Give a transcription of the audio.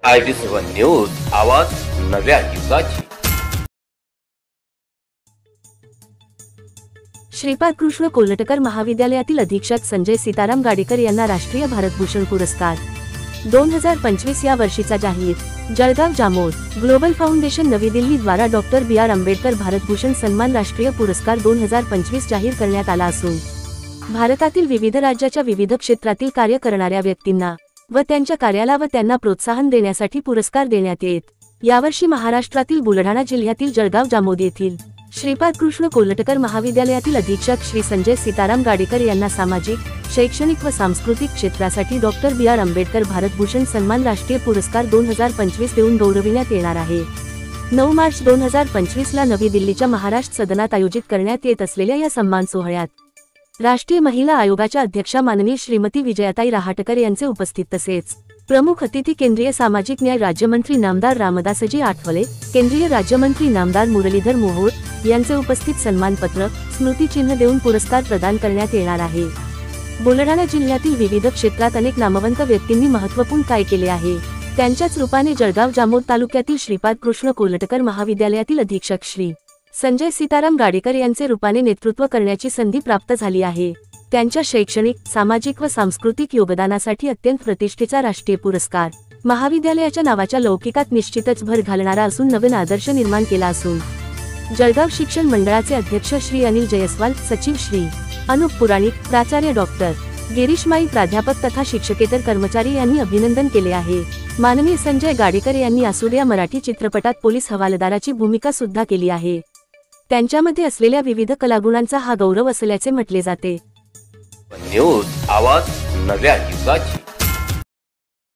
ID7 news, आवाज नव्या युगाची। श्रीपाद कृष्ण कोल्हटकर महाविद्यालयातील अधीक्षक संजय सीताराम गाडेकर यांना राष्ट्रीय भारतभूषण पुरस्कार 2025 या वर्षीचा जाहीर। जळगाव जामोद ग्लोबल फाउंडेशन नवी दिल्ली द्वारा डॉक्टर BR आंबेडकर भारतभूषण सन्मान राष्ट्रीय पुरस्कार 2025 जाहीर करण्यात आला असून भारतातील विविध राज्याच्या विविध क्षेत्रातील कार्य करणाऱ्या व्यक्तींना व त्यांच्या कार्याला व त्यांना प्रोत्साहन देण्यासाठी पुरस्कार देण्यात येत। यावर्षी महाराष्ट्रातील बुलढाणा जिल्ह्यातील जळगाव जामोद येथील श्रीपाद कृष्ण कोल्हटकर महाविद्यालयातील अधीक्षक श्री संजय सीताराम गाडेकर यांना सामाजिक, शैक्षणिक व सांस्कृतिक क्षेत्रासाठी डॉक्टर BR आंबेडकर भारतभूषण सन्मान राष्ट्रीय पुरस्कार 2025 देऊन गौरविण्यात येणार आहे। 9 मार्च 2025 ला नवी दिल्लीच्या महाराष्ट्र सदनात आयोजित करण्यात येत असलेल्या या सन्मान सोहळ्यात राष्ट्रीय महिला आयोगाच्या अध्यक्षा माननीय श्रीमती विजयाताई रहाटकर यांचे उपस्थित तसेच प्रमुख अतिथी केंद्रीय सामाजिक न्याय राज्यमंत्री नामदार रामदासजी आठवले, केंद्रीय राज्यमंत्री नामदार मुरलीधर मोहोळ यांचे उपस्थित सन्मानपत्र, स्मृतिचिन्ह देऊन पुरस्कार प्रदान करण्यात येणार आहे। बुलढाणा जिल्ह्यातील विविध क्षेत्रात अनेक नामवंत व्यक्तींनी महत्त्वपूर्ण कार्य केले आहे। त्यांच्याच रूपाने जळगाव जामोद तालुक्यातील श्रीपाद कृष्ण कोल्हटकर महाविद्यालयातील अधीक्षक श्री संजय सीताराम गाडेकर यांचे रूपाने नेतृत्व करण्याची संधी प्राप्त झाली आहे। त्यांच्या शैक्षणिक, सामाजिक व सांस्कृतिक योगदानासाठी अत्यंत प्रतिष्ठेचा राष्ट्रीय पुरस्कार महाविद्यालयाच्या नावाच्या लौकिकात निश्चितच भर घालणारा असून नवीन आदर्श निर्माण केला असून जळगाव शिक्षण मंडळाचे अध्यक्ष श्री अनिल जयस्वाल, सचिव श्री अनुप पुराणिक, प्राचार्य डॉक्टर गिरीश माई, प्राध्यापक तथा शिक्षकेतर कर्मचारी यांनी अभिनंदन केले आहे। माननीय संजय गाडेकर यांनी आसूड या मराठी चित्रपटात पोलीस हवालदाराची भूमिका सुद्धा केली आहे। त्यांच्यामध्ये असलेल्या विविध कलागुणांचा हा गौरव असल्याचे म्हटले जाते। न्यूज, आवाज नव्या युगाची।